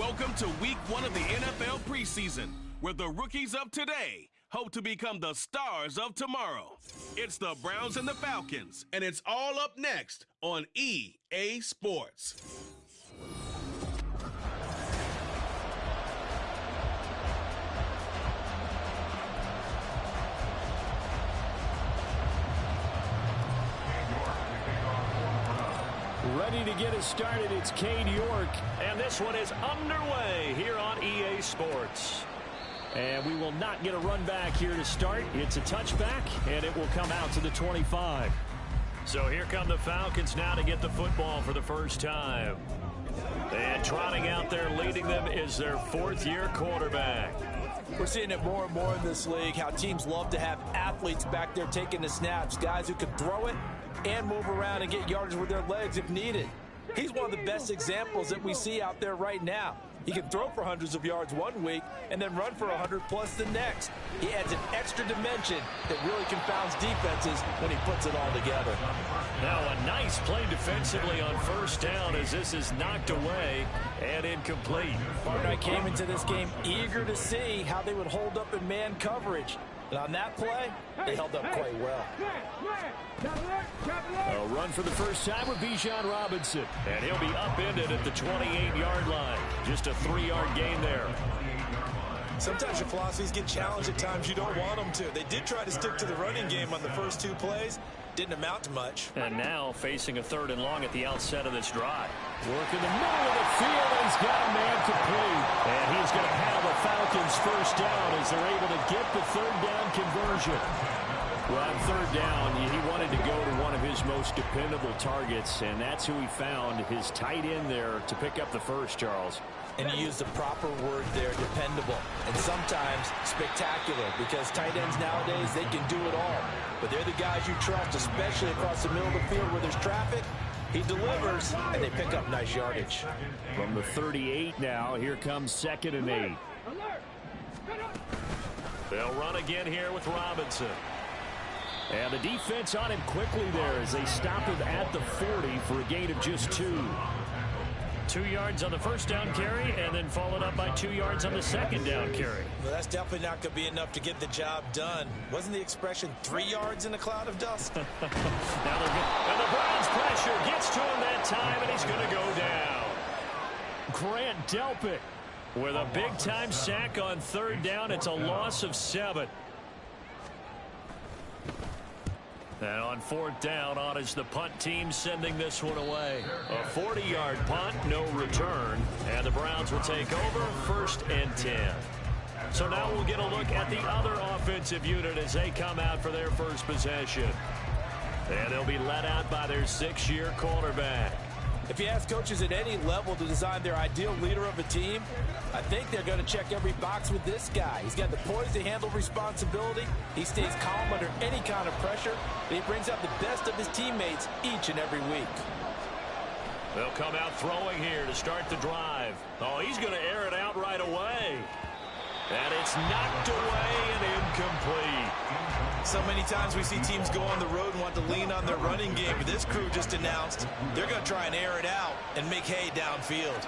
Welcome to week 1 of the NFL preseason, where the rookies of today hope to become the stars of tomorrow. It's the Browns and the Falcons, and it's all up next on EA Sports. Ready to get us started, it's Cade York, and this one is underway here on EA Sports. And we will not get a run back here to start. It's a touchback, and it will come out to the 25. So here come the Falcons now to get the football for the first time. And trotting out there leading them is their fourth-year quarterback. We're seeing it more and more in this league, how teams love to have athletes back there taking the snaps, guys who can throw it and move around and get yardage with their legs if needed. He's one of the best examples that we see out there right now. He can throw for hundreds of yards one week and then run for 100+ the next. He adds an extra dimension that really confounds defenses when he puts it all together. Now a nice play defensively on first down as this is knocked away and incomplete. Martin and I came into this game eager to see how they would hold up in man coverage. And on that play, they held up quite well. A run for the first time with Bijan Robinson. And he'll be upended at the 28-yard line. Just a 3-yard gain there. Sometimes your philosophies get challenged at times you don't want them to. They did try to stick to the running game on the first 2 plays. Didn't amount to much. And now facing a 3rd and long at the outset of this drive. Work in the middle of the field, and he's got a man complete. And he's going to have the Falcons first down as they're able to get the 3rd down conversion. Well, on 3rd down, he wanted to go to one of his most dependable targets, and that's who he found, his tight end there, to pick up the first, Charles. And you use the proper word there, dependable. And sometimes spectacular, because tight ends nowadays, they can do it all. But they're the guys you trust, especially across the middle of the field where there's traffic. He delivers, and they pick up nice yardage. From the 38 now, here comes 2nd and 8. They'll run again here with Robinson. And the defense on him quickly there as they stop him at the 40 for a gain of just 2. 2 yards on the first down carry, and then followed up by 2 yards on the second down carry. Well, that's definitely not going to be enough to get the job done. Wasn't the expression 3 yards in a cloud of dust? Now and the Browns pressure gets to him that time, and he's going to go down. Grant Delpit with a big-time sack on 3rd down. It's a loss of 7. And on 4th down, on is the punt team sending this one away. A 40-yard punt, no return. And the Browns will take over 1st and 10. So now we'll get a look at the other offensive unit as they come out for their first possession. And they'll be led out by their 6th-year quarterback. If you ask coaches at any level to design their ideal leader of a team, I think they're going to check every box with this guy. He's got the poise to handle responsibility. He stays calm under any kind of pressure. And he brings out the best of his teammates each and every week. They'll come out throwing here to start the drive. Oh, he's going to air it out right away. And it's knocked away and incomplete. So many times we see teams go on the road and want to lean on their running game, but this crew just announced they're going to try and air it out and make hay downfield.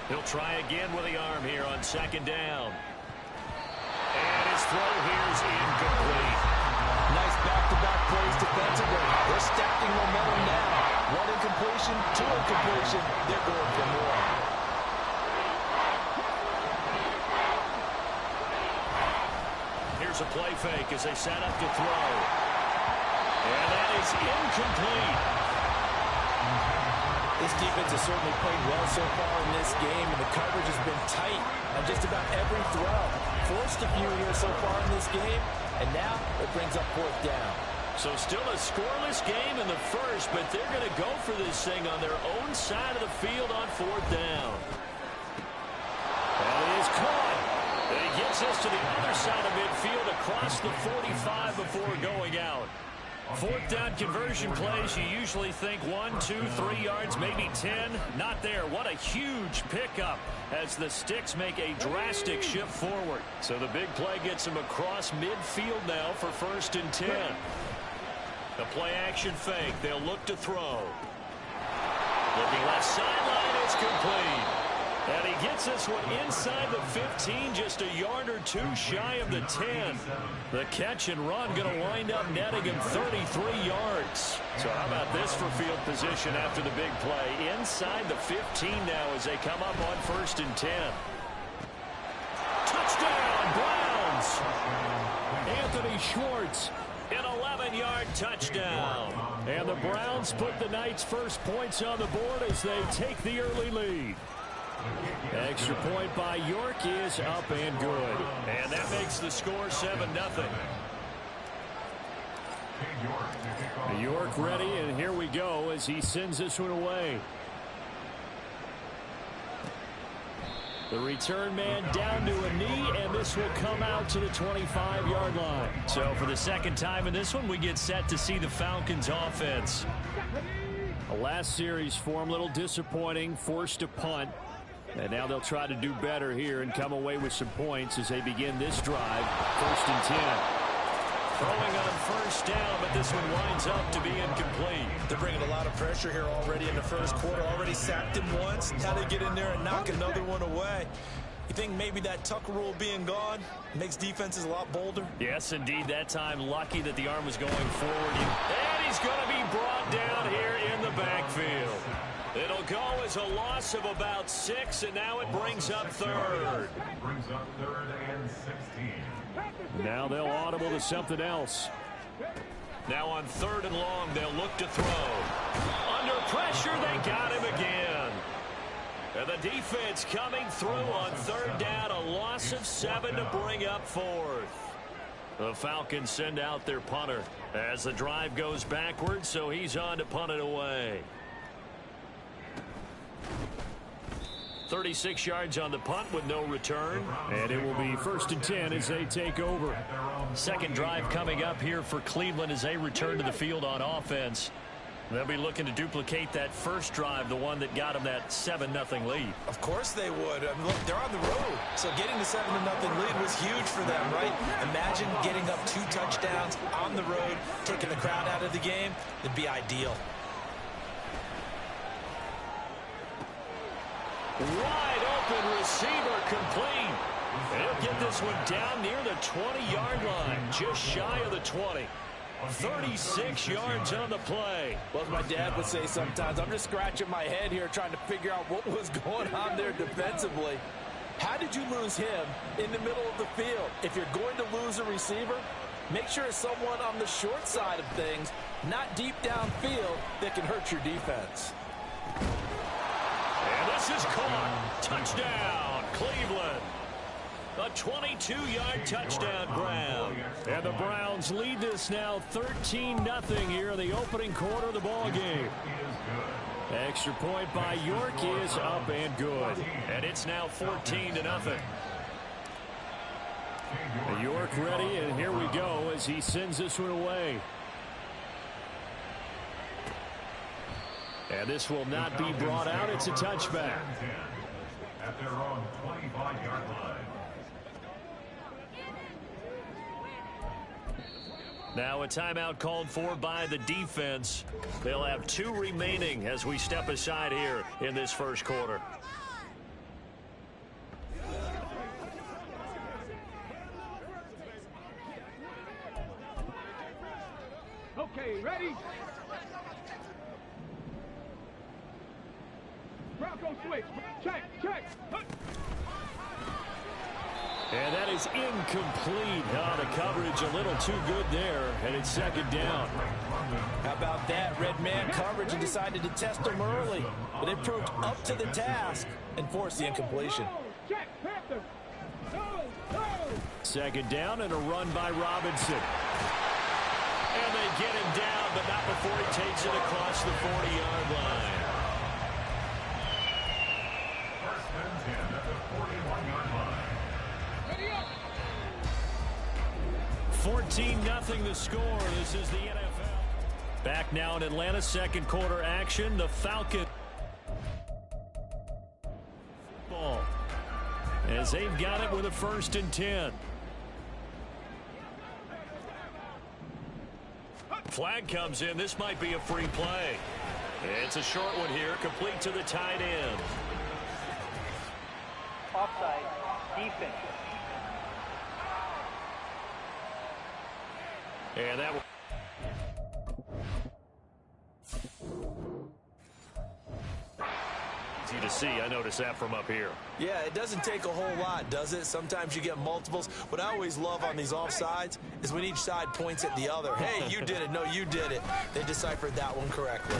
He'll try again with the arm here on 2nd down. And his throw here is incomplete. Nice back-to-back plays defensively. They're stacking momentum now. 1 incompletion, 2 incompletion. They're going for more. Here's a play fake as they set up to throw. And that is incomplete. This defense has certainly played well so far in this game, and the coverage has been tight on just about every throw. Forced a few here so far in this game, and now it brings up 4th down. So still a scoreless game in the first, but they're going to go for this thing on their own side of the field on 4th down. And it is caught. And he gets us to the other side of midfield across the 45 before going out. 4th down conversion plays, you usually think 1, 2, 3 yards, maybe 10. Not there. What a huge pickup as the Sticks make a drastic shift forward. So the big play gets them across midfield now for 1st and 10. The play action fake. They'll look to throw. Looking left sideline. It's complete. And he gets this one inside the 15, just a yard or two shy of the 10. The catch and run going to wind up netting him 33 yards. So how about this for field position after the big play? Inside the 15 now as they come up on 1st and 10. Touchdown, Browns! Anthony Schwartz, an 11-yard touchdown. And the Browns put the night's first points on the board as they take the early lead. Extra point by York is up and good. And that makes the score 7-0. York ready, and here we go as he sends this one away. The return man down to a knee, and this will come out to the 25-yard line. So for the second time in this one, we get set to see the Falcons offense. The last series for them, a little disappointing, forced a punt. And now they'll try to do better here and come away with some points as they begin this drive. 1st and 10. Throwing on 1st down, but this one winds up to be incomplete. They're bringing a lot of pressure here already in the first quarter. Already sacked him once. Now they get in there and knock another one away. You think maybe that tuck rule being gone makes defenses a lot bolder? Yes, indeed. That time, lucky that the arm was going forward. And he's going to be brought down here in the backfield. It'll go as a loss of about 6, and now it brings up 3rd. Brings up 3rd and 16. Now they'll audible to something else. Now on 3rd and long, they'll look to throw. Under pressure, they got him again. And the defense coming through on 3rd down, a loss of 7 to bring up 4th. The Falcons send out their punter as the drive goes backwards, so he's on to punt it away. 36 yards on the punt with no return. And it will be 1st and 10 as they take over. Second drive coming up here for Cleveland as they return to the field on offense. They'll be looking to duplicate that first drive, the one that got them that 7-0 lead. Of course they would. I mean, look, they're on the road. So getting the 7-0 lead was huge for them, right? Imagine getting up 2 touchdowns on the road, taking the crowd out of the game. It'd be ideal. Wide open receiver complete. He'll get this one down near the 20-yard line, just shy of the 20. 36 yards on the play. Well, as my dad would say sometimes, I'm just scratching my head here trying to figure out what was going on there defensively. How did you lose him in the middle of the field? If you're going to lose a receiver, make sure it's someone on the short side of things, not deep downfield, that can hurt your defense. And this is caught. Touchdown, Cleveland. A 22-yard touchdown Brown. And the Browns lead this now 13-0 here in the opening quarter of the ball game. Extra point by York is up and good. And it's now 14-0. York ready, and here we go as he sends this one away. And this will not be brought out. It's a touchback. At their own 25-yard line. Now a timeout called for by the defense. They'll have 2 remaining as we step aside here in this first quarter. Okay, ready? Bronco switch. Check. And that is incomplete. Oh, the coverage a little too good there, and it's second down. How about that? Red man coverage and decided to test them early. But they proved up to the task and forced the incompletion. Check, Panther. Go. Second down and a run by Robinson. And they get him down, but not before he takes it across the 40-yard line. First and 10 at the 41-yard line. 14-0 the score. This is the NFL. Back now in Atlanta, second quarter action. The Falcons ball as they've got it with a 1st and 10. Flag comes in. This might be a free play. It's a short one here, complete to the tight end. offside defense. And that will... Easy to see. I noticed that from up here. Yeah, it doesn't take a whole lot, does it? Sometimes you get multiples. What I always love on these offsides is when each side points at the other. Hey, you did it. No, you did it. They deciphered that one correctly.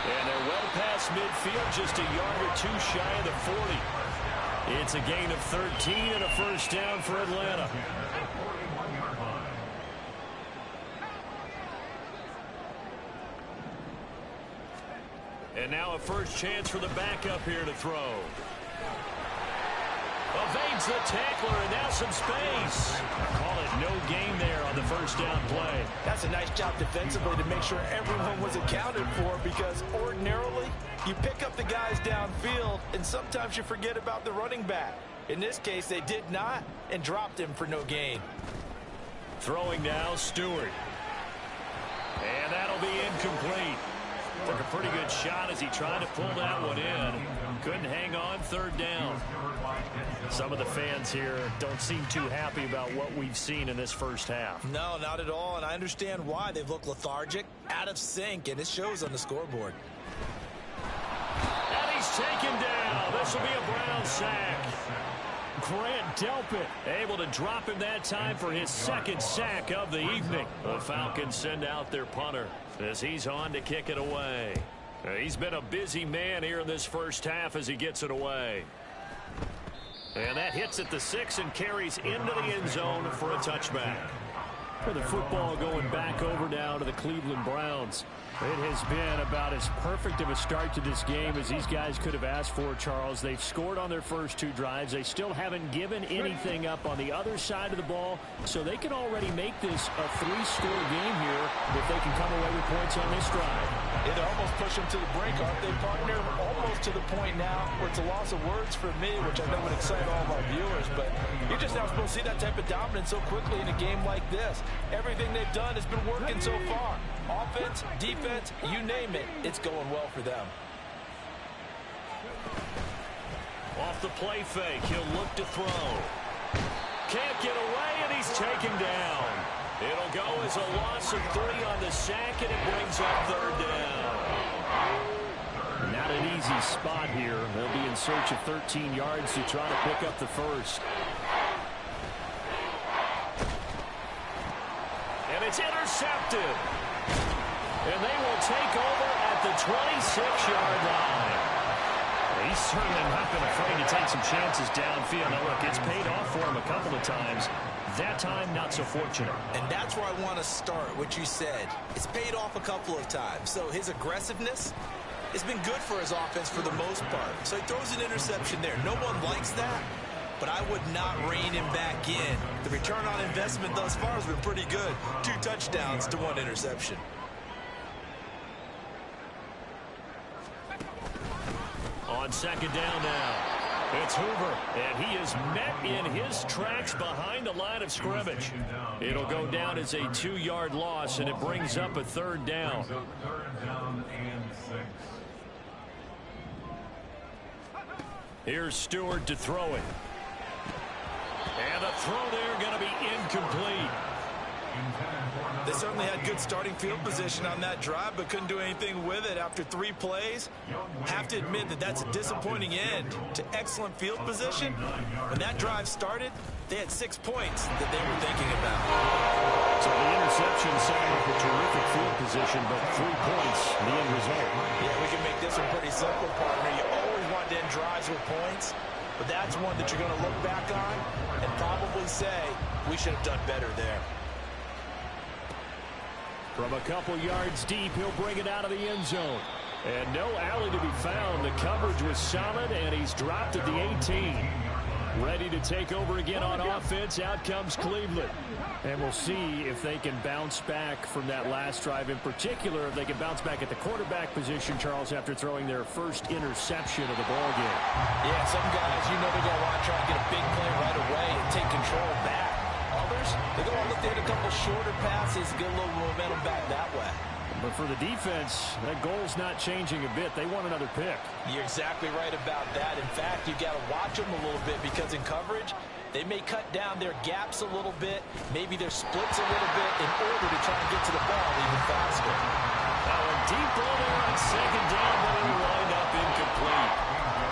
And they're well past midfield, just a yard or two shy of the 40. It's a gain of 13 and a first down for Atlanta. And now a first chance for the backup here to throw. Evades the tackler, and now some space. Call it no gain there on the first down play. That's a nice job defensively to make sure everyone was accounted for, because ordinarily you pick up the guys downfield and sometimes you forget about the running back. In this case, they did not and dropped him for no gain. Throwing now, Stewart. And that'll be incomplete. Took a pretty good shot as he tried to pull that one in. Couldn't hang on, third down. Some of the fans here don't seem too happy about what we've seen in this first half. No, not at all, and I understand why. They've looked lethargic, out of sync, and it shows on the scoreboard. And he's taken down. This will be a Brown sack. Grant Delpit able to drop him that time for his second sack of the evening. The Falcons send out their punter as he's on to kick it away. He's been a busy man here in this first half as he gets it away. And that hits at the 6 and carries into the end zone for a touchback. For the football going back over now to the Cleveland Browns. It has been about as perfect of a start to this game as these guys could have asked for, Charles. They've scored on their first two drives. They still haven't given anything up on the other side of the ball, so they can already make this a 3-score game here if they can come away with points on this drive. Yeah, they're almost pushing to the brink, aren't they, partner? Almost to the point now where it's a loss of words for me, which I know would excite all of our viewers, but you're just not supposed to see that type of dominance so quickly in a game like this. Everything they've done has been working so far. Offense, defense, you name it, it's going well for them. Off the play fake, he'll look to throw. Can't get away, and he's taken down. It'll go as a loss of 3 on the sack, and it brings up third down. Not an easy spot here. They'll be in search of 13 yards to try to pick up the first. And it's intercepted. And they will take over at the 26-yard line. He's certainly not been afraid to take some chances downfield. Now, look, it's paid off for him a couple of times. That time, not so fortunate. And that's where I want to start, what you said. It's paid off a couple of times. So his aggressiveness has been good for his offense for the most part. So he throws an interception there. No one likes that, but I would not rein him back in. The return on investment thus far has been pretty good. 2 touchdowns to 1 interception. On second down now, it's Hoover, and he is met in his tracks behind the line of scrimmage. It'll go down as a 2-yard loss, and it brings up a third down. Here's Stewart to throw it. And the throw there going to be incomplete. They certainly had good starting field position on that drive, but couldn't do anything with it after 3 plays. Have to admit that that's a disappointing end to excellent field position. When that drive started, they had 6 points that they were thinking about. So the interception sounded like a terrific field position, but 3 points, the end result. Yeah, we can make this one pretty simple, partner. You always want to end drives with points, but that's one that you're going to look back on and probably say, we should have done better there. From a couple yards deep, he'll bring it out of the end zone. And no alley to be found. The coverage was solid, and he's dropped at the 18. Ready to take over again on offense. Out comes Cleveland. And we'll see if they can bounce back from that last drive. In particular, if they can bounce back at the quarterback position, Charles, after throwing their first interception of the ball game. Yeah, some guys, you know they're going to want to try and get a big play right away and take control back. Others, they're going to look at a couple shorter passes and get a little momentum back that way. But for the defense, that goal's not changing a bit. They want another pick. You're exactly right about that. In fact, you got to watch them a little bit because in coverage, they may cut down their gaps a little bit, maybe their splits a little bit in order to try and get to the ball even faster. Now a deep ball there on second down, but it'll wind up incomplete.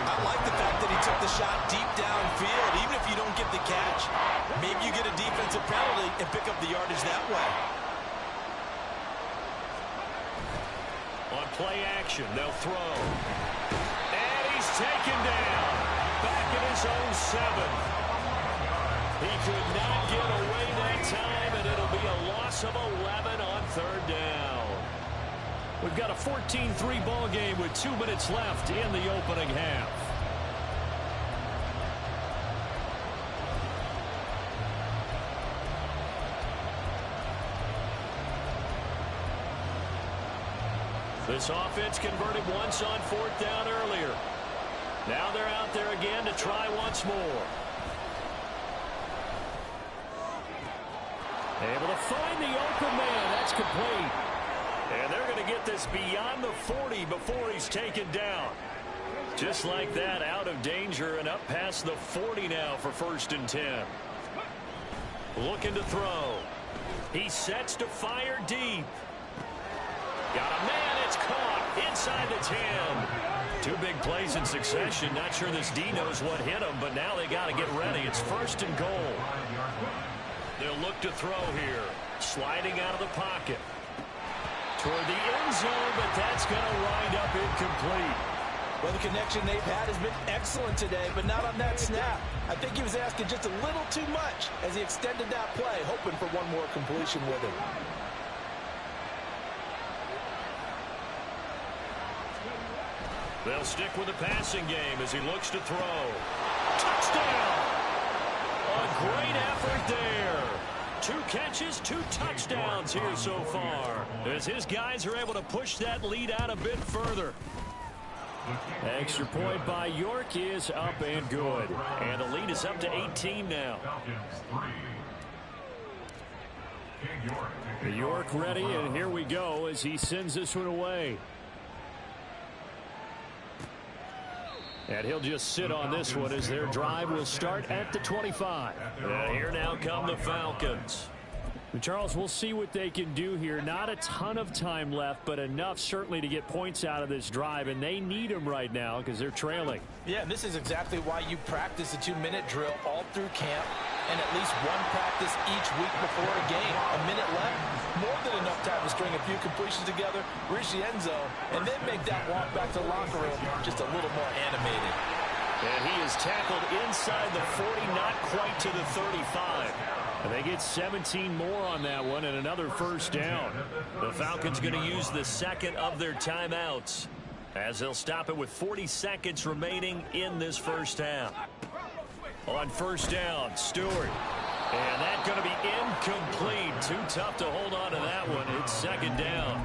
I like the fact that he took the shot deep downfield. Even if you don't get the catch, maybe you get a defensive penalty and pick up the yardage that way. On play action, they'll throw. And he's taken down. Back in his own 7. He could not get away that time, and it'll be a loss of 11 on third down. We've got a 14-3 ball game with 2 minutes left in the opening half. This offense converted once on fourth down earlier. Now they're out there again to try once more. Able to find the open man. That's complete. And they're going to get this beyond the 40 before he's taken down. Just like that, out of danger and up past the 40 now for 1st and 10. Looking to throw. He sets to fire deep. Got a man. It's caught inside the 10. 2 big plays in succession. Not sure this D knows what hit him, but now they got to get ready. It's 1st and goal. They'll look to throw here. Sliding out of the pocket. Toward the end zone, but that's going to wind up incomplete. Well, the connection they've had has been excellent today, but not on that snap. I think he was asking just a little too much as he extended that play, hoping for one more completion with it. They'll stick with the passing game as he looks to throw. Touchdown! A great effort there. 2 catches, 2 touchdowns here so far, as his guys are able to push that lead out a bit further. Extra point by York is up and good. And the lead is up to 18 now. York ready, and here we go as he sends this one away. And he'll just sit on this one as their drive will start at the 25. And here now come the Falcons. Charles, we'll see what they can do here. Not a ton of time left, but enough certainly to get points out of this drive, and they need them right now because they're trailing. Yeah, and this is exactly why you practice a 2-minute drill all through camp and at least one practice each week before a game. A minute left, more than enough time to string a few completions together, reach the end zone, and then make that walk back to the locker room just a little more animated. And he is tackled inside the 40, not quite to the 35. And they get 17 more on that one and another 1st down. The Falcons going to use the 2nd of their timeouts as they'll stop it with 40 seconds remaining in this 1st half. On 1st down, Stewart. And that's going to be incomplete. Too tough to hold on to that one. It's 2nd down.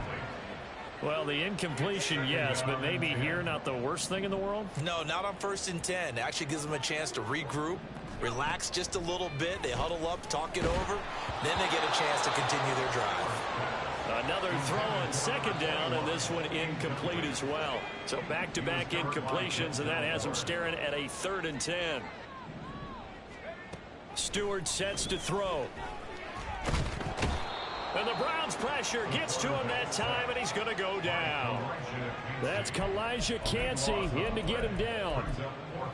Well, the incompletion, yes, but maybe here not the worst thing in the world? No, not on 1st and 10. It actually gives them a chance to regroup, relax just a little bit. They huddle up, talk it over. Then they get a chance to continue their drive. Another throw on 2nd down, and this one incomplete as well. So back-to-back incompletions, and that has them staring at a 3rd and 10. Stewart sets to throw. And the Browns pressure gets to him that time, and he's going to go down. That's Kalijah Cansey in to get him down.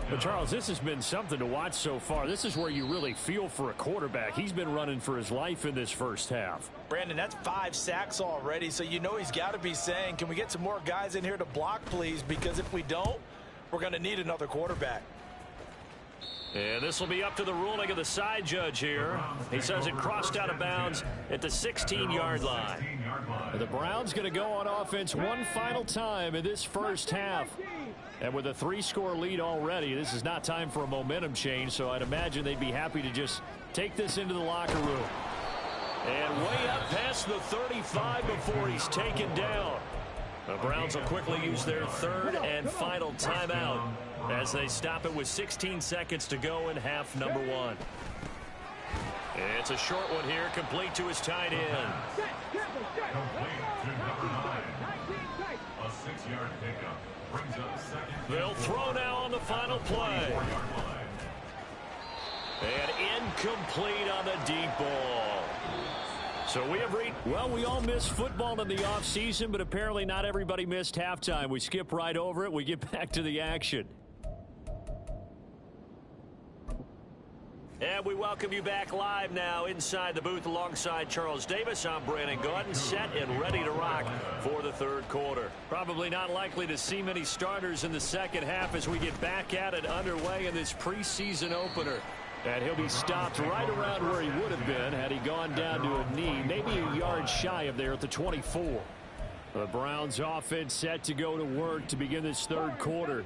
But, Charles, this has been something to watch so far. This is where you really feel for a quarterback. He's been running for his life in this 1st half. Brandon, that's 5 sacks already, so you know he's got to be saying, can we get some more guys in here to block, please? Because if we don't, we're going to need another quarterback. And this will be up to the ruling of the side judge here. He says it crossed out of bounds at the 16-yard line. The Browns going to go on offense one final time in this 1st half. And with a 3-score lead already, this is not time for a momentum change, so I'd imagine they'd be happy to just take this into the locker room. And way up past the 35 before he's taken down. The Browns will quickly use their 3rd and final timeout as they stop it with 16 seconds to go in half number 1. It's a short one here, complete to his tight end. Complete to number 9. A 6-yard pickup brings up second. They'll throw now on the final play. And incomplete on the deep ball. So we have reached, well, we all missed football in the offseason, but apparently not everybody missed halftime. We skip right over it. We get back to the action. And we welcome you back live now inside the booth alongside Charles Davis. I'm Brandon Gordon, set and ready to rock for the third quarter. Probably not likely to see many starters in the second half as we get back at it underway in this preseason opener. And he'll be stopped right around where he would have been had he gone down to a knee, maybe a yard shy of there at the 24. The Browns offense set to go to work to begin this third quarter.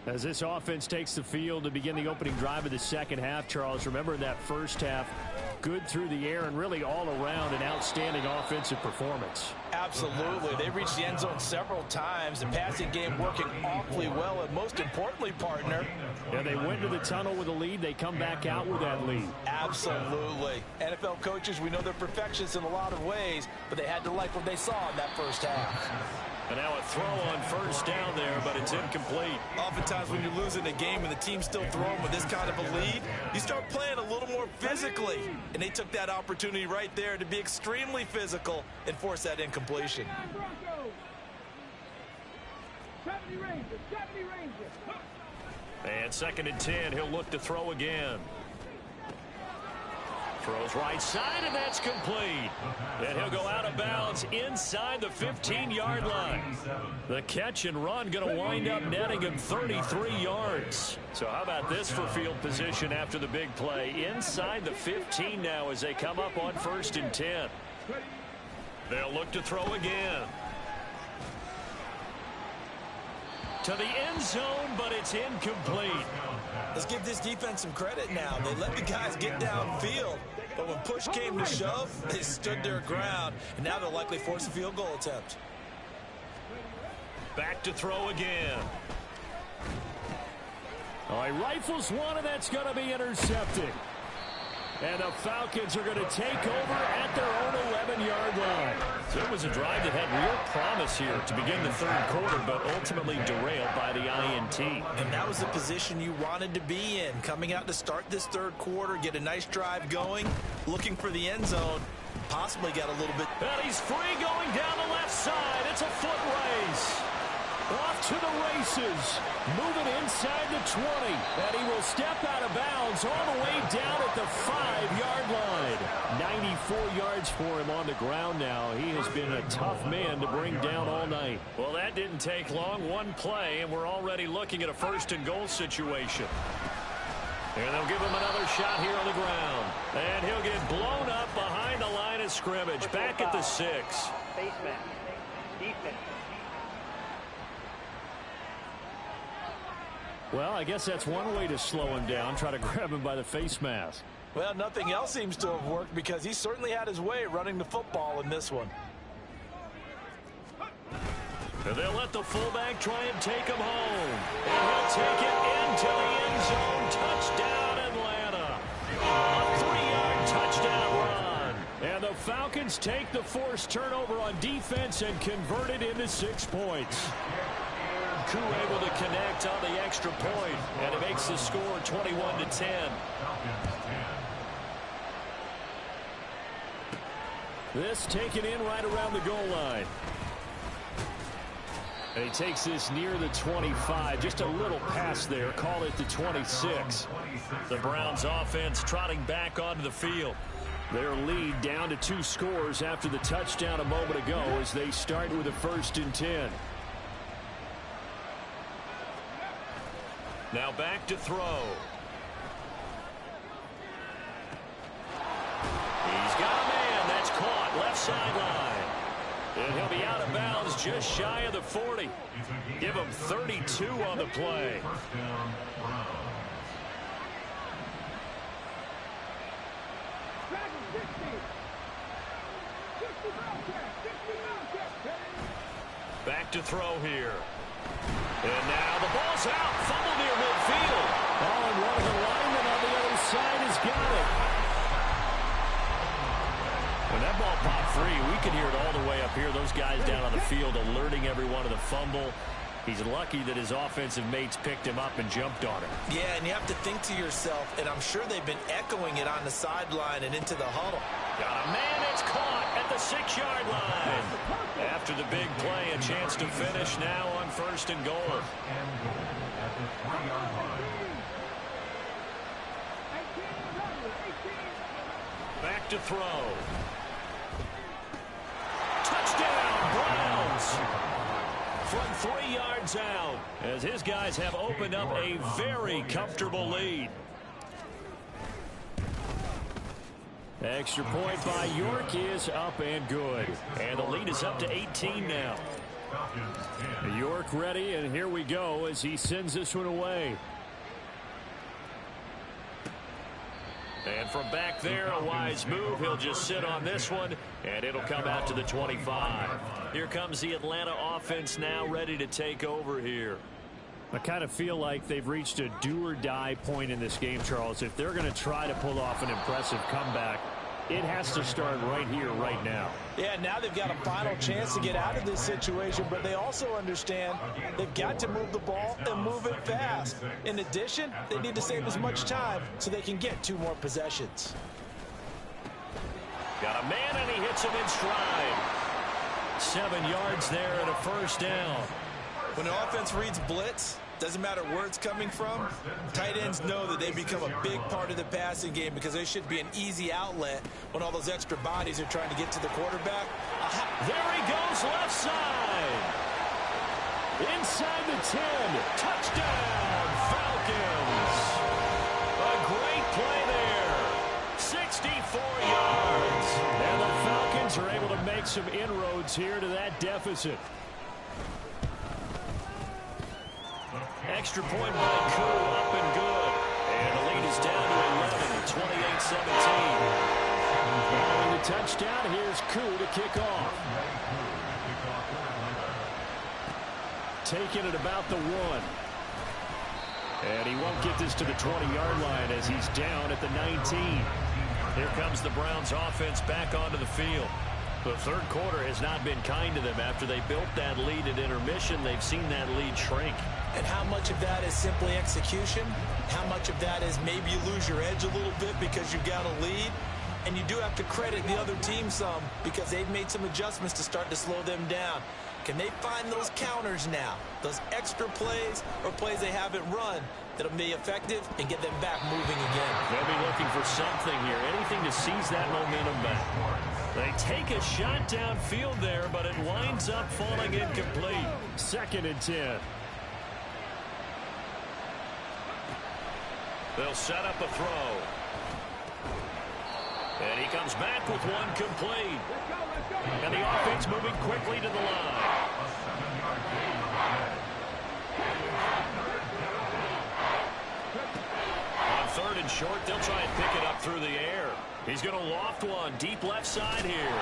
As this offense takes the field to begin the opening drive of the second half, Charles, remember in that first half, good through the air and really all around an outstanding offensive performance. Absolutely. They reached the end zone several times. The passing game working awfully well, and most importantly, partner. Yeah, they went to the tunnel with a lead. They come back out with that lead. Absolutely. NFL coaches, we know they're perfectionists in a lot of ways, but they had to like what they saw in that first half. And now a throw on first down there, but it's incomplete. Oftentimes when you're losing a game and the team's still throwing with this kind of a lead, you start playing a little more physically. And they took that opportunity right there to be extremely physical and force that incompletion. 70 Rangers, 70 Rangers. And 2nd and 10, he'll look to throw again. Throws right side, and that's complete. And he'll go out of bounds inside the 15-yard line. The catch and run going to wind up netting him 33 yards. So how about this for field position after the big play? Inside the 15 now as they come up on 1st and 10. They'll look to throw again. To the end zone, but it's incomplete. Let's give this defense some credit now. They let the guys get downfield, but when push came to shove, they stood their ground, and now they'll likely force a field goal attempt. Back to throw again. All right, rifles one, and that's going to be intercepted. And the Falcons are going to take over at their own 11-yard line. So it was a drive that had real promise here to begin the third quarter, but ultimately derailed by the INT. And that was the position you wanted to be in, coming out to start this third quarter, get a nice drive going, looking for the end zone, possibly got a little bit. And he's free going down the left side. It's a foot race. Off to the races, moving inside the 20, and he will step out of bounds all the way down at the 5-yard line. 94 yards for him on the ground now. He has been a tough man to bring down all night. Well, that didn't take long. One play, and we're already looking at a 1st and goal situation. And they'll give him another shot here on the ground. And he'll get blown up behind the line of scrimmage, back at the 6. Face mask. Defense. Well, I guess that's one way to slow him down, try to grab him by the face mask. Well, nothing else seems to have worked because he certainly had his way running the football in this one. And they'll let the fullback try and take him home. And he'll take it into the end zone. Touchdown, Atlanta. A 3-yard touchdown run. And the Falcons take the forced turnover on defense and convert it into 6 points. Koo able to connect on the extra point, and it makes the score 21-10. This taken in right around the goal line. And he takes this near the 25, just a little past there, call it the 26. The Browns offense trotting back onto the field. Their lead down to 2 scores after the touchdown a moment ago as they start with a 1st and 10. Now back to throw. He's got a man. That's caught. Left sideline. And he'll be out of bounds just shy of the 40. Give him 32 on the play. Back to throw here. And now the ball's out. Fumble near midfield. Oh, and one of the linemen on the other side has got it. When that ball popped free, we could hear it all the way up here. Those guys down on the field alerting everyone of the fumble. He's lucky that his offensive mates picked him up and jumped on him. Yeah, and you have to think to yourself, and I'm sure they've been echoing it on the sideline and into the huddle. Got a man that's caught at the 6-yard line. After the big play, a chance to finish now on 1st and goal. At the 3-yard line. Back to throw. Touchdown, Browns. From 3 yards out, as his guys have opened up a very comfortable lead. Extra point by York is up and good. And the lead is up to 18 now. York ready, and here we go as he sends this one away. And from back there, a wise move. He'll just sit on this one, and it'll come out to the 25. Here comes the Atlanta offense now ready to take over here. I kind of feel like they've reached a do-or-die point in this game, Charles. If they're going to try to pull off an impressive comeback, it has to start right here, right now. Yeah, now they've got a final chance to get out of this situation, but they also understand they've got to move the ball and move it fast. In addition, they need to save as much time so they can get 2 more possessions. Got a man, and he hits him in stride. 7 yards there and a 1st down. When the offense reads blitz, doesn't matter where it's coming from, tight ends know that they become a big part of the passing game because they should be an easy outlet when all those extra bodies are trying to get to the quarterback. There he goes, left side. Inside the 10. Touchdown, Falcons. A great play there. 64 yards. And the Falcons are able to make some inroads here to that deficit. Extra point by Koo, up and good. And the lead is down to 11, 28-17. Following the touchdown, here's Koo to kick off. Taking it about the 1. And he won't get this to the 20-yard line as he's down at the 19. Here comes the Browns offense back onto the field. The 3rd quarter has not been kind to them. After they built that lead at intermission, they've seen that lead shrink. And how much of that is simply execution? How much of that is maybe you lose your edge a little bit because you've got a lead? And you do have to credit the other team some because they've made some adjustments to start to slow them down. Can they find those counters now? Those extra plays or plays they haven't run that'll be effective and get them back moving again? They'll be looking for something here, anything to seize that momentum back. They take a shot downfield there, but it winds up falling incomplete. 2nd and 10. They'll set up a throw. And he comes back with one complete. And the offense moving quickly to the line. On 3rd and short, they'll try and pick it up through the air. He's going to loft one deep left side here.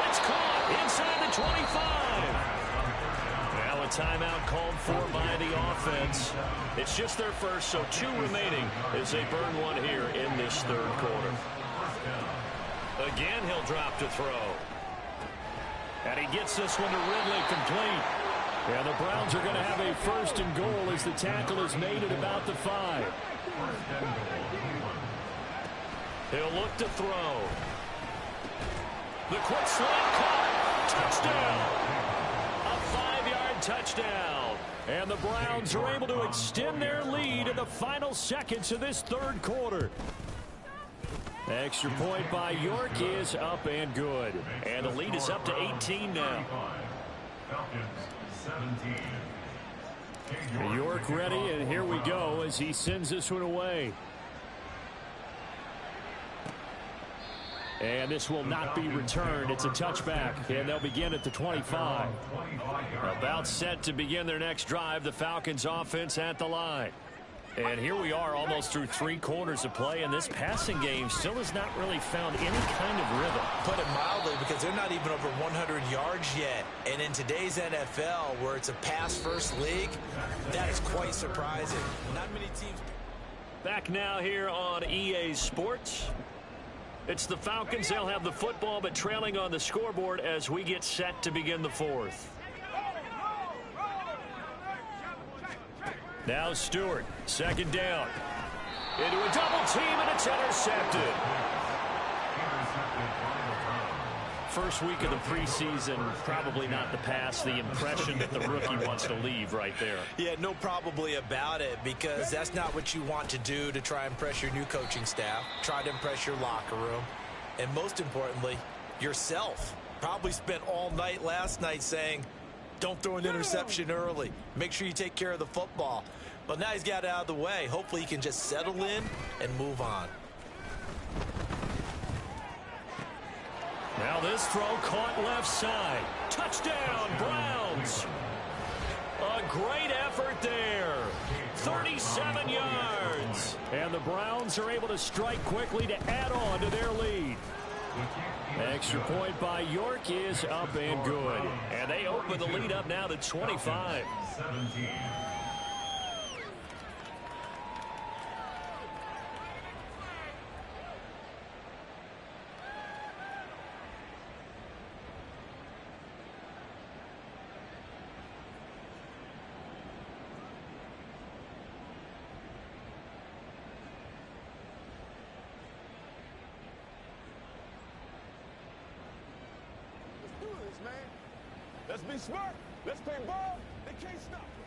It's caught inside the 25. Now a timeout called for by the offense. It's just their first, so 2 remaining as they burn one here in this 3rd quarter. Again, he'll drop to throw. And he gets this one to Ridley complete. And the Browns are going to have a 1st and goal as the tackle is made at about the 5. He'll look to throw. The quick slant caught. Touchdown. A 5-yard touchdown. And the Browns are able to extend their lead in the final seconds of this 3rd quarter. Extra point by York is up and good. And the lead is up to 18 now. York ready, and here we go as he sends this one away. And this will not be returned. It's a touchback, and they'll begin at the 25. About set to begin their next drive, the Falcons offense at the line. And here we are almost through 3 quarters of play, and this passing game still has not really found any kind of rhythm. Put it mildly, because they're not even over 100 yards yet. And in today's NFL, where it's a pass-first league, that is quite surprising. Not many teams. Back now here on EA Sports. It's the Falcons. They'll have the football, but trailing on the scoreboard as we get set to begin the fourth. Now Stewart, second down. Into a double team, and it's intercepted. First week of the preseason, probably not the pass, the impression that the rookie wants to leave right there. Yeah, no probably about it, because that's not what you want to do to try and impress your new coaching staff, try to impress your locker room, and most importantly, yourself. Probably spent all night last night saying, don't throw an interception early. Make sure you take care of the football. But now he's got it out of the way. Hopefully he can just settle in and move on. Now this throw caught left side. Touchdown, Browns. A great effort there. 37 yards. And the Browns are able to strike quickly to add on to their lead. Extra point by York is up and good. And they open the lead up now to 25. 17. Let's be smart. Let's play ball. They can't stop us.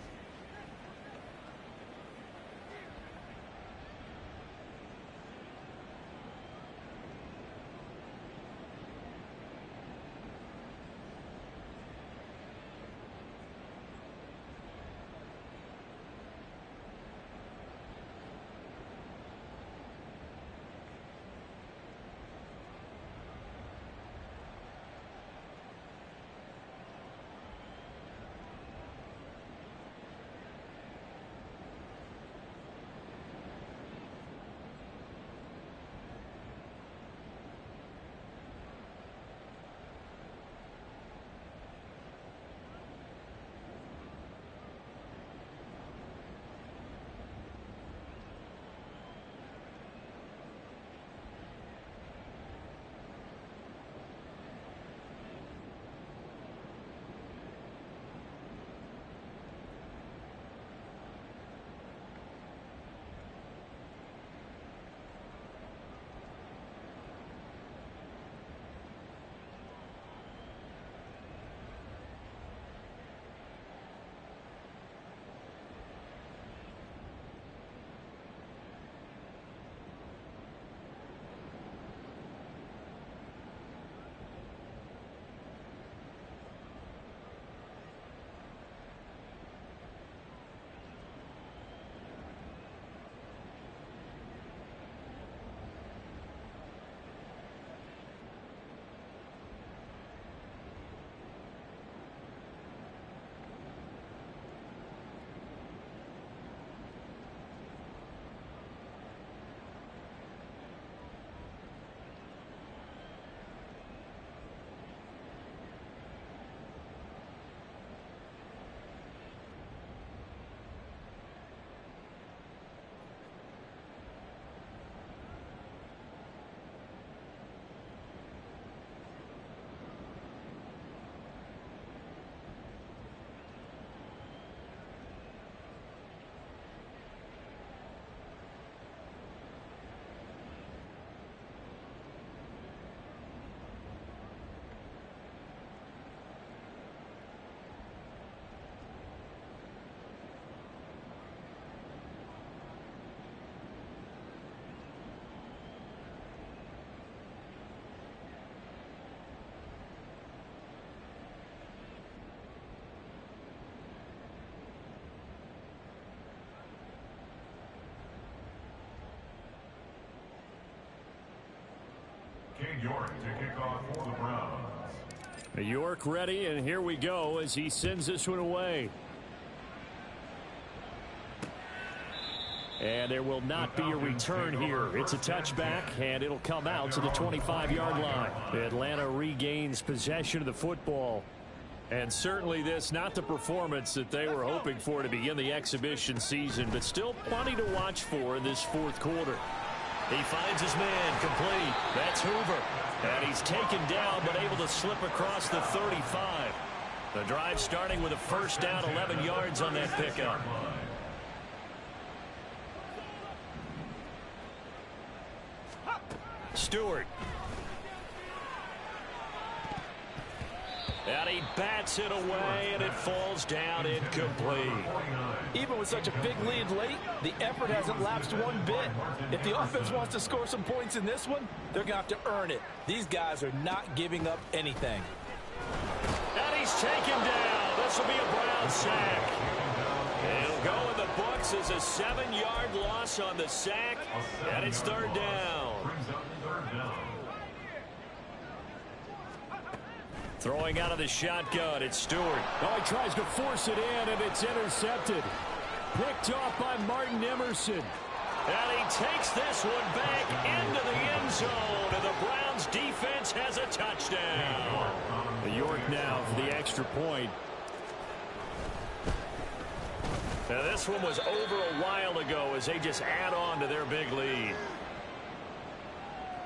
York to kick off for the Browns. York ready, and here we go as he sends this one away. And there will not be a return here. It's a touchback, and it'll come out to the 25-yard line. Atlanta regains possession of the football. And certainly this, not the performance that they were hoping for to begin the exhibition season, but still plenty to watch for in this fourth quarter. He finds his man complete. That's Hoover. And he's taken down but able to slip across the 35. The drive starting with a first down, 11 yards on that pickup. Stewart. And he bats it away, and it falls down incomplete. Even with such a big lead late, the effort hasn't lapsed one bit. If the offense wants to score some points in this one, they're going to have to earn it. These guys are not giving up anything. And he's taken down. This will be a Brown sack. It'll go in the books as a 7-yard loss on the sack, and it's third down. Throwing out of the shotgun, it's Stewart. Oh, he tries to force it in, and it's intercepted. Picked off by Martin Emerson. And he takes this one back into the end zone, and the Browns defense has a touchdown. York now for the extra point. Now this one was over a while ago as they just add on to their big lead.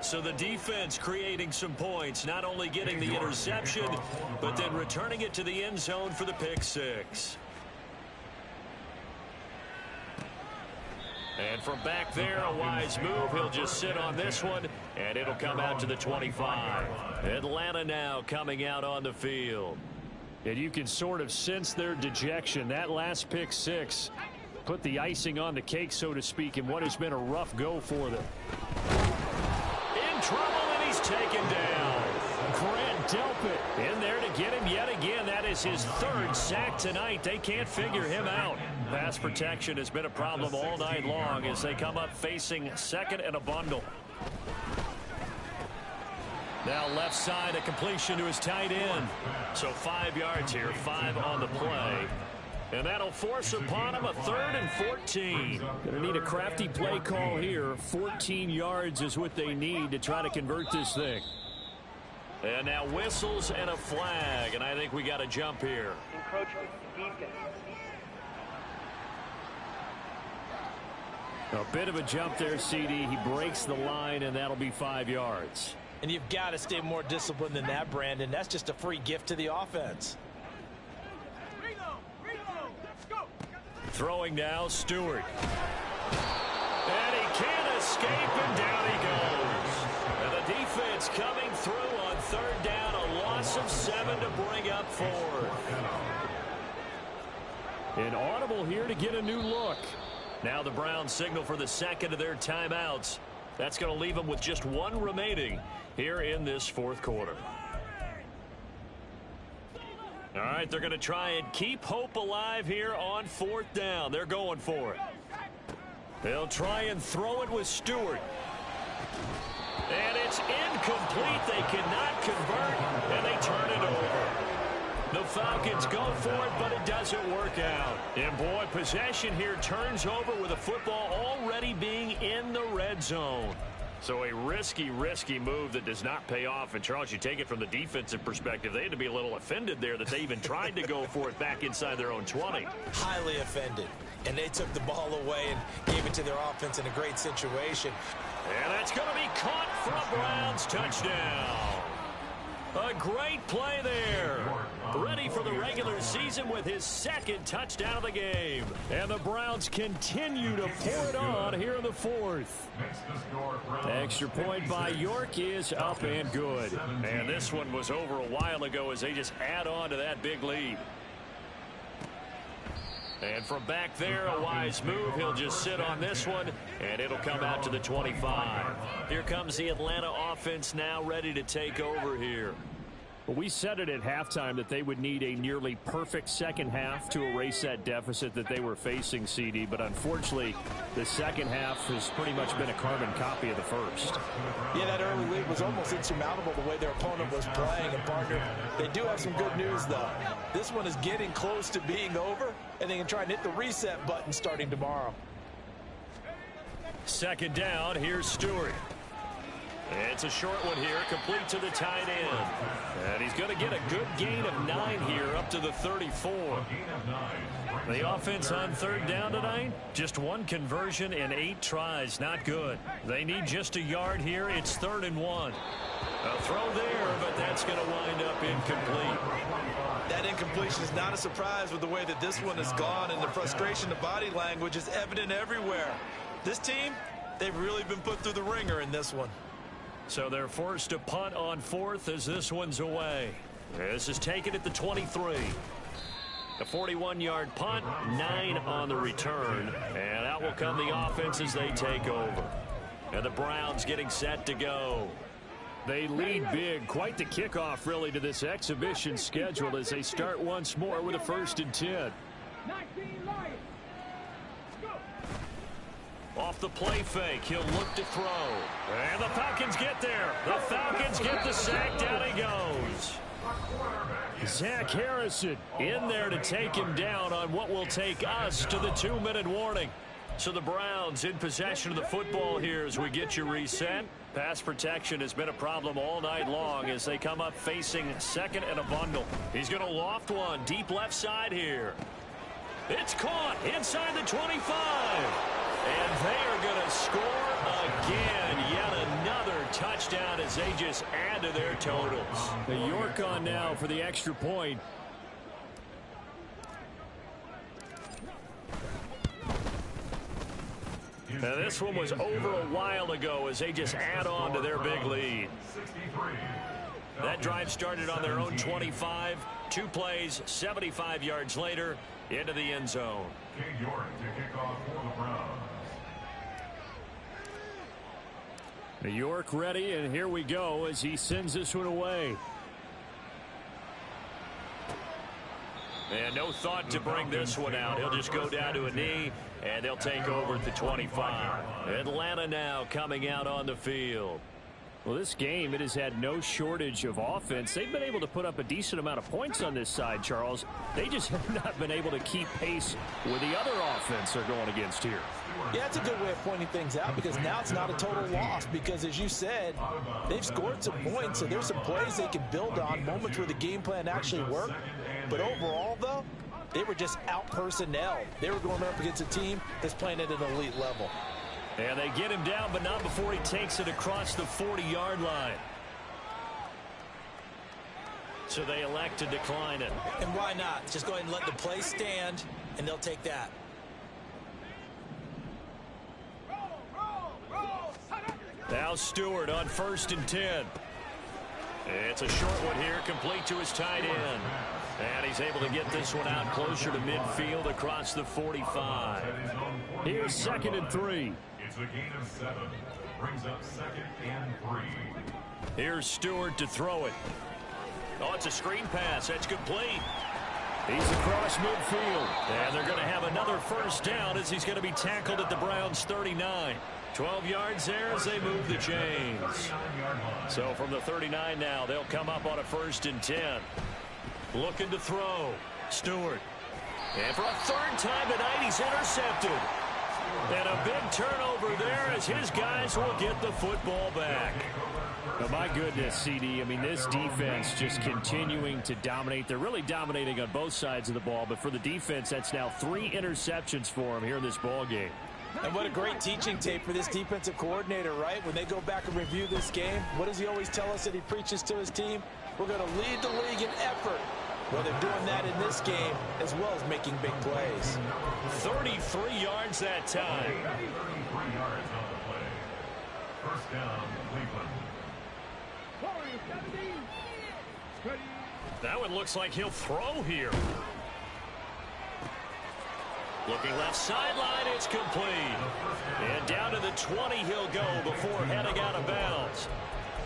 So the defense creating some points, not only getting the interception, but then returning it to the end zone for the pick six. And from back there, a wise move. He'll just sit on this one, and it'll come out to the 25. Atlanta now coming out on the field. And you can sort of sense their dejection. That last pick six put the icing on the cake, so to speak, in what has been a rough go for them. In trouble, and he's taken down. Grant Delpit in there to get him yet again. That is his third sack tonight. They can't figure him out. Pass protection has been a problem all night long as they come up facing second and a bundle. Now left side, a completion to his tight end. So 5 yards here, 5 on the play. And that'll force upon him a 3rd and 14. Going to need a crafty play call here. 14 yards is what they need to try to convert this thing. And now whistles and a flag, and I think we got a jump here. Encroachment, defense. A bit of a jump there, CD. He breaks the line, and that'll be 5 yards. And you've got to stay more disciplined than that, Brandon. That's just a free gift to the offense. Throwing now, Stewart. And he can't escape, and down he goes. And the defense coming through on third down, a loss of 7 to bring up 4th. An audible here to get a new look. Now the Browns signal for the second of their timeouts. That's going to leave them with just 1 remaining here in this 4th quarter. All right, they're going to try and keep hope alive here on 4th down. They're going for it. They'll try and throw it with Stewart. And it's incomplete. They cannot convert, and they turn it over. The Falcons go for it, but it doesn't work out. And boy, possession here turns over with the football already being in the red zone. So a risky move that does not pay off. And, Charles, you take it from the defensive perspective. They had to be a little offended there that they even tried to go for it back inside their own 20. Highly offended. And they took the ball away and gave it to their offense in a great situation. And that's going to be caught for a Browns touchdown. A great play there. Ready for the regular season with his 2nd touchdown of the game. And the Browns continue to pour it on here in the 4th. Extra point by York is up and good. And this one was over a while ago as they just add on to that big lead. And from back there, a wise move. He'll just sit on this one, and it'll come out to the 25. Here comes the Atlanta offense now ready to take over here. Well, we said it at halftime that they would need a nearly perfect second half to erase that deficit that they were facing, CD. But unfortunately, the second half has pretty much been a carbon copy of the first. Yeah, that early lead was almost insurmountable the way their opponent was playing. And, partner, they do have some good news, though. This one is getting close to being over, and they can try and hit the reset button starting tomorrow. 2nd down, here's Stewart. It's a short one here, complete to the tight end. And he's going to get a good gain of 9 here, up to the 34. The offense on third down tonight, just 1 conversion in 8 tries. Not good. They need just a yard here. It's 3rd and 1. A throw there, but that's going to wind up incomplete. That incompletion is not a surprise with the way that this one has gone, and the frustration of body language is evident everywhere. This team, they've really been put through the ringer in this one. So they're forced to punt on 4th as this one's away. This is taken at the 23. A 41-yard punt, 9 on the return. And out will come the offense as they take over. And the Browns getting set to go. They lead big. Quite the kickoff, really, to this exhibition schedule as they start once more with a 1st and 10. Off the play fake, he'll look to throw. And the Falcons get there. The Falcons get the sack. Down he goes. Zach Harrison in there to take him down on what will take us to the 2-minute warning. So the Browns in possession of the football here as we get you reset. Pass protection has been a problem all night long as they come up facing 2nd and a bundle. He's going to loft one deep left side here. It's caught inside the 25. And they are going to score again. Yet another touchdown as they just add to their totals. The York on now for the extra point. Now this one was over a while ago as they just add on to their big lead. That drive started on their own 25. 2 plays, 75 yards later, into the end zone. King York to kick off for the Browns. New York ready, and here we go as he sends this one away. And no thought to bring this one out. He'll just go down to a knee, and they'll take over at the 25. Atlanta now coming out on the field. Well, this game, it has had no shortage of offense. They've been able to put up a decent amount of points on this side, Charles. They just have not been able to keep pace with the other offense they're going against here. Yeah, it's a good way of pointing things out because now it's not a total loss because, as you said, they've scored some points, so there's some plays they can build on, moments where the game plan actually worked. But overall, though, they were just out-personnel. They were going up against a team that's playing at an elite level. And they get him down, but not before he takes it across the 40-yard line. So they elect to decline it. And why not? Just go ahead and let the play stand, and they'll take that. Now Stewart on 1st and 10. It's a short one here, complete to his tight end. And he's able to get this one out closer to midfield across the 45. Here's 2nd and 3. It's a gain of 7. Brings up 2nd and 3. Here's Stewart to throw it. Oh, it's a screen pass. That's complete. He's across midfield. And they're going to have another 1st down as he's going to be tackled at the Browns' 39. 12 yards there as they move the chains. So from the 39 now, they'll come up on a 1st and 10. Looking to throw. Stewart. And for a 3rd time tonight, he's intercepted. And a big turnover there as his guys will get the football back. Oh, my goodness, CD. I mean, this defense just continuing to dominate. They're really dominating on both sides of the ball. But for the defense, that's now 3 interceptions for them here in this ball game. And what a great teaching tape for this defensive coordinator, right? When they go back and review this game, what does he always tell us that he preaches to his team? We're going to lead the league in effort. Well, they're doing that in this game as well as making big plays. 33 yards that time. 33 yards on the play. 1st down, Cleveland. That one looks like he'll throw here. Looking left sideline, it's complete. And down to the 20 he'll go before heading out of bounds.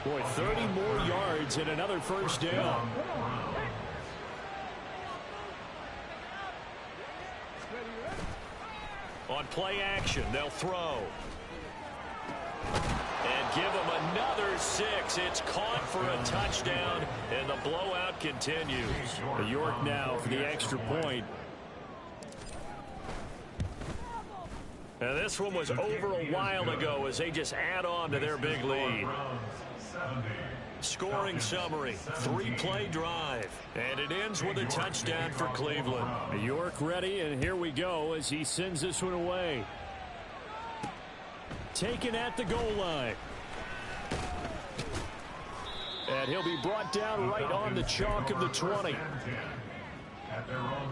Boy, 30 more yards and another 1st down. On play action, they'll throw. And give him another 6. It's caught for a touchdown, and the blowout continues. York now for the extra point. And this one was over a while ago as they just add on to their big lead. Scoring summary, 3-play drive. And it ends with a touchdown for Cleveland. York ready, and here we go as he sends this one away. Taken at the goal line. And he'll be brought down right on the chalk of the 20.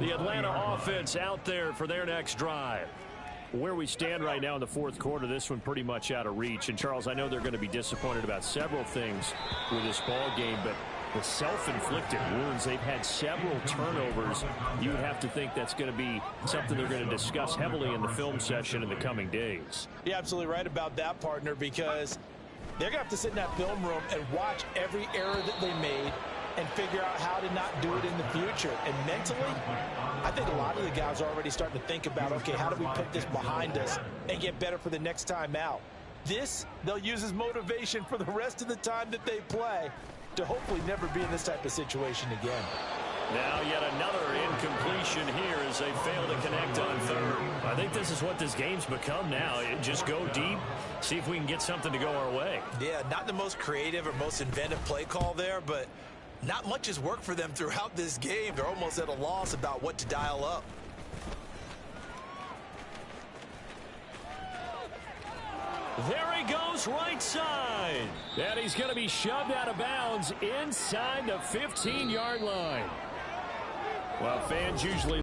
The Atlanta offense out there for their next drive. Where we stand right now in the fourth quarter, this one pretty much out of reach. And, Charles, I know they're going to be disappointed about several things with this ball game, but the self-inflicted wounds, they've had several turnovers. You would have to think that's going to be something they're going to discuss heavily in the film session in the coming days. You're absolutely right about that, partner, because they're going to have to sit in that film room and watch every error that they made and figure out how to not do it in the future. And mentally, I think a lot of the guys are already starting to think about, okay, how do we put this behind us and get better for the next time out? This, they'll use as motivation for the rest of the time that they play to hopefully never be in this type of situation again. Now yet another incompletion here as they fail to connect on third. I think this is what this game's become now. Just go deep, see if we can get something to go our way. Yeah, not the most creative or most inventive play call there, but not much has worked for them throughout this game. They're almost at a loss about what to dial up. There he goes right side. And he's going to be shoved out of bounds inside the 15-yard line. Well, fans usually